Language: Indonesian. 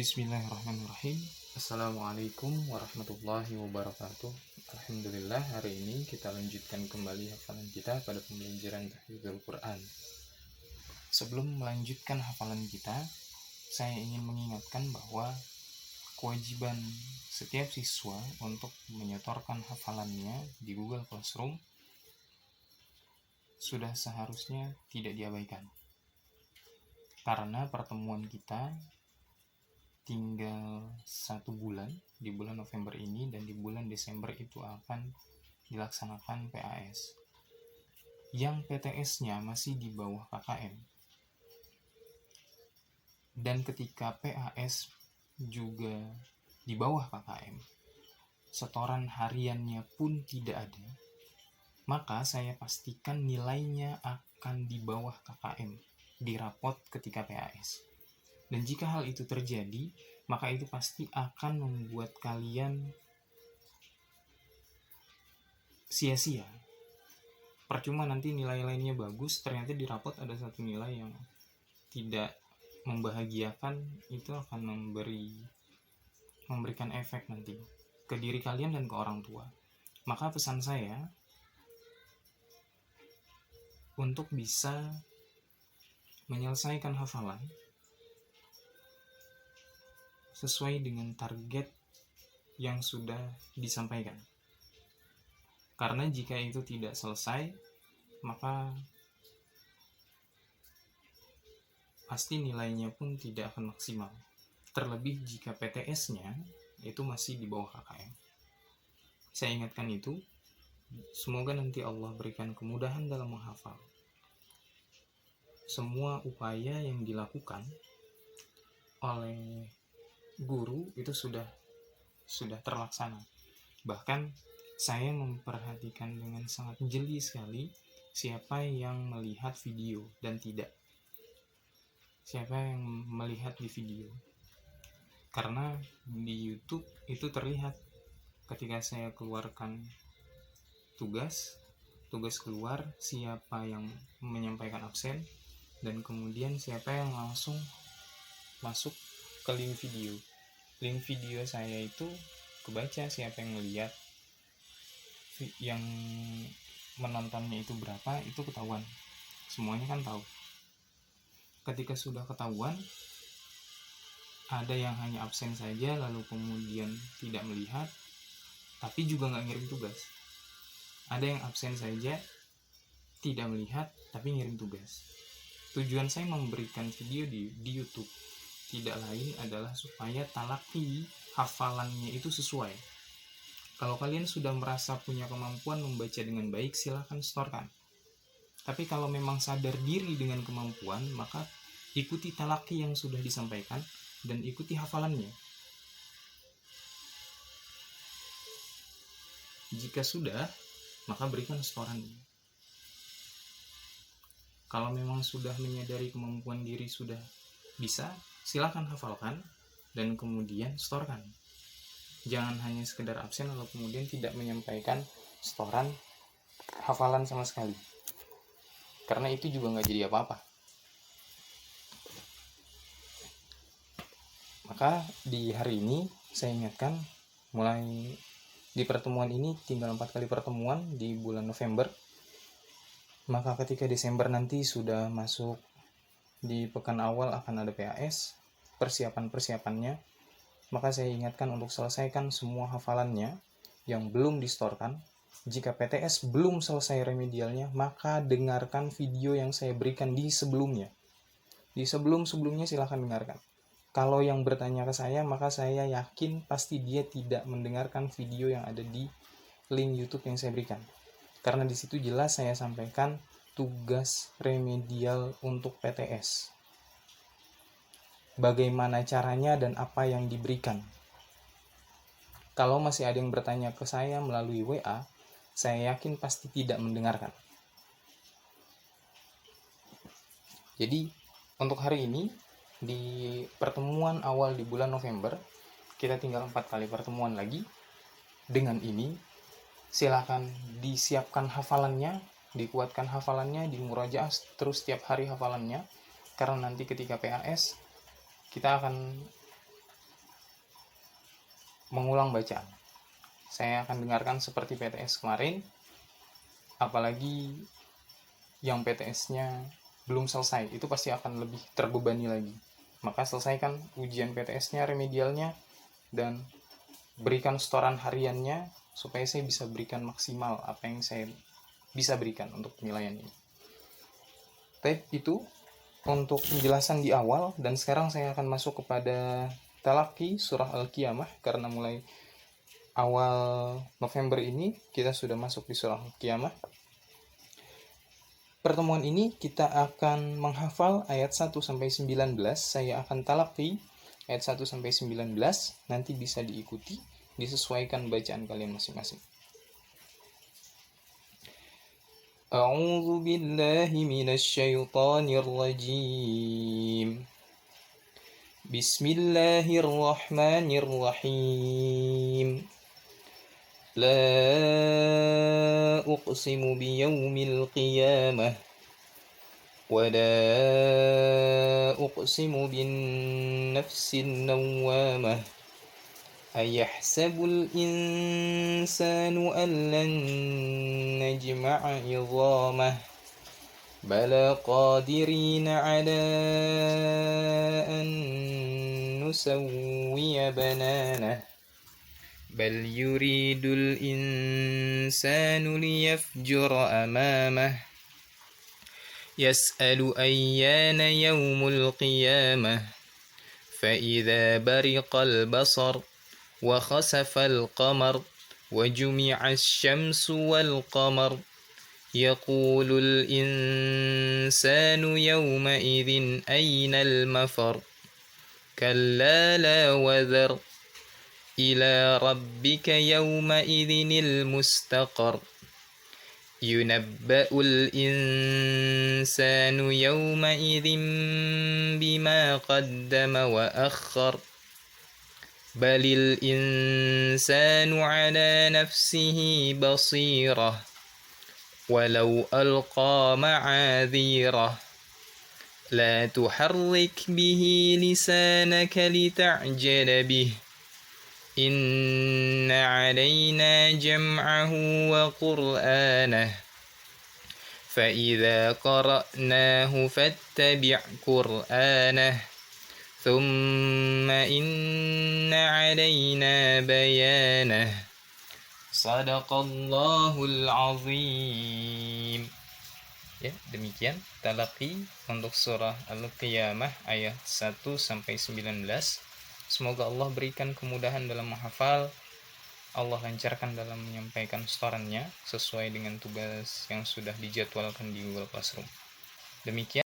Bismillahirrahmanirrahim. Assalamualaikum warahmatullahi wabarakatuh. Alhamdulillah, hari ini kita lanjutkan kembali hafalan kita pada pembelajaran Tahfidzul Quran. Sebelum melanjutkan hafalan kita, saya ingin mengingatkan bahwa kewajiban setiap siswa untuk menyetorkan hafalannya di Google Classroom sudah seharusnya tidak diabaikan. Karena pertemuan kita tinggal 1 bulan, di bulan November ini, dan di bulan Desember itu akan dilaksanakan PAS yang PTS-nya masih di bawah KKM, dan ketika PAS juga di bawah KKM, setoran hariannya pun tidak ada, maka saya pastikan nilainya akan di bawah KKM di rapot ketika PAS. Dan jika hal itu terjadi, maka itu pasti akan membuat kalian sia-sia. Percuma nanti nilai lainnya bagus, ternyata di rapot ada satu nilai yang tidak membahagiakan, itu akan memberikan efek nanti ke diri kalian dan ke orang tua. Maka pesan saya untuk bisa menyelesaikan hafalan sesuai dengan target yang sudah disampaikan. Karena jika itu tidak selesai, maka pasti nilainya pun tidak akan maksimal. Terlebih jika PTS-nya itu masih di bawah KKM. Saya ingatkan itu. Semoga nanti Allah berikan kemudahan dalam menghafal. Semua upaya yang dilakukan oleh guru itu sudah terlaksana. Bahkan saya memperhatikan dengan sangat jeli sekali siapa yang melihat video dan tidak. Siapa yang melihat di video. Karena di YouTube itu terlihat ketika saya keluarkan tugas keluar, siapa yang menyampaikan absen, dan kemudian siapa yang langsung masuk ke link video saya itu kebaca siapa yang melihat, yang menontonnya itu berapa, itu ketahuan, semuanya kan tahu. Ketika sudah ketahuan, ada yang hanya absen saja lalu kemudian tidak melihat tapi juga nggak ngirim tugas, ada yang absen saja tidak melihat tapi ngirim tugas. Tujuan saya memberikan video di YouTube tidak lain adalah supaya talaki hafalannya itu sesuai. Kalau kalian sudah merasa punya kemampuan membaca dengan baik, silahkan setorkan. Tapi kalau memang sadar diri dengan kemampuan, maka ikuti talaki yang sudah disampaikan dan ikuti hafalannya. Jika sudah, maka berikan setorannya. Kalau memang sudah menyadari kemampuan diri sudah bisa, silakan hafalkan dan kemudian setorkan. Jangan hanya sekedar absen lalu kemudian tidak menyampaikan setoran hafalan sama sekali. Karena itu juga nggak jadi apa-apa. Maka di hari ini saya ingatkan, mulai di pertemuan ini tinggal 4 kali pertemuan di bulan November. Maka ketika Desember nanti sudah masuk di pekan awal akan ada PAS, persiapan-persiapannya, maka saya ingatkan untuk selesaikan semua hafalannya yang belum distorkan. Jika PTS belum selesai remedialnya, maka dengarkan video yang saya berikan di sebelumnya. Di sebelum-sebelumnya silahkan dengarkan. Kalau yang bertanya ke saya, maka saya yakin pasti dia tidak mendengarkan video yang ada di link YouTube yang saya berikan. Karena di situ jelas saya sampaikan tugas remedial untuk PTS. Bagaimana caranya dan apa yang diberikan. Kalau masih ada yang bertanya ke saya melalui WA, saya yakin pasti tidak mendengarkan. Jadi, untuk hari ini, di pertemuan awal di bulan November, kita tinggal 4 kali pertemuan lagi. Dengan ini, silakan disiapkan hafalannya, dikuatkan hafalannya, dimurajaah terus setiap hari hafalannya, karena nanti ketika PAS kita akan mengulang bacaan. Saya akan dengarkan seperti PTS kemarin, apalagi yang PTS-nya belum selesai, itu pasti akan lebih terbebani lagi. Maka selesaikan ujian PTS-nya, remedialnya, dan berikan setoran hariannya supaya saya bisa berikan maksimal apa yang saya bisa berikan untuk penilaian ini. Tapi itu untuk penjelasan di awal, dan sekarang saya akan masuk kepada talaki surah Al-Qiyamah, karena mulai awal November ini kita sudah masuk di surah Al-Qiyamah. Pertemuan ini kita akan menghafal ayat 1 sampai 19. Saya akan talaki ayat 1 sampai 19, nanti bisa diikuti, disesuaikan bacaan kalian masing-masing. A'udzu billahi minasy syaithanir rajim. Bismillahirrahmanirrahim. La uqsimu biyaumil qiyamah wa la uqsimu bin nafsin nawwamah. Ayahsabul insanu an lan najma'a 'idhamah. Bala qadirina 'ala an nusawwiya bananah. Bal yuridul insanu liyafjura amamah. Yas'alu ayyana yaumul qiyamah. فإذا برق البصر وخسف القمر وجمع الشمس والقمر يقول الإنسان يومئذ أين المفر كلا لا وذر إلى ربك يومئذ المستقر ينبأ الإنسان يومئذ بما قدم وأخر بل الإنسان على نفسه بصيرة ولو ألقى معاذيره لا تحرك به لسانك لتعجل به إن علينا جمعه وقرآنه فإذا قرأناه فاتبع قرآنه ثم إن علينا بيانه صدق Allahul Azim. Ya, demikian talaki untuk surah Al-Qiyamah ayat 1 sampai 19. Semoga Allah berikan kemudahan dalam menghafal, Allah lancarkan dalam menyampaikan setorannya sesuai dengan tugas yang sudah dijadwalkan di Google Classroom. Demikian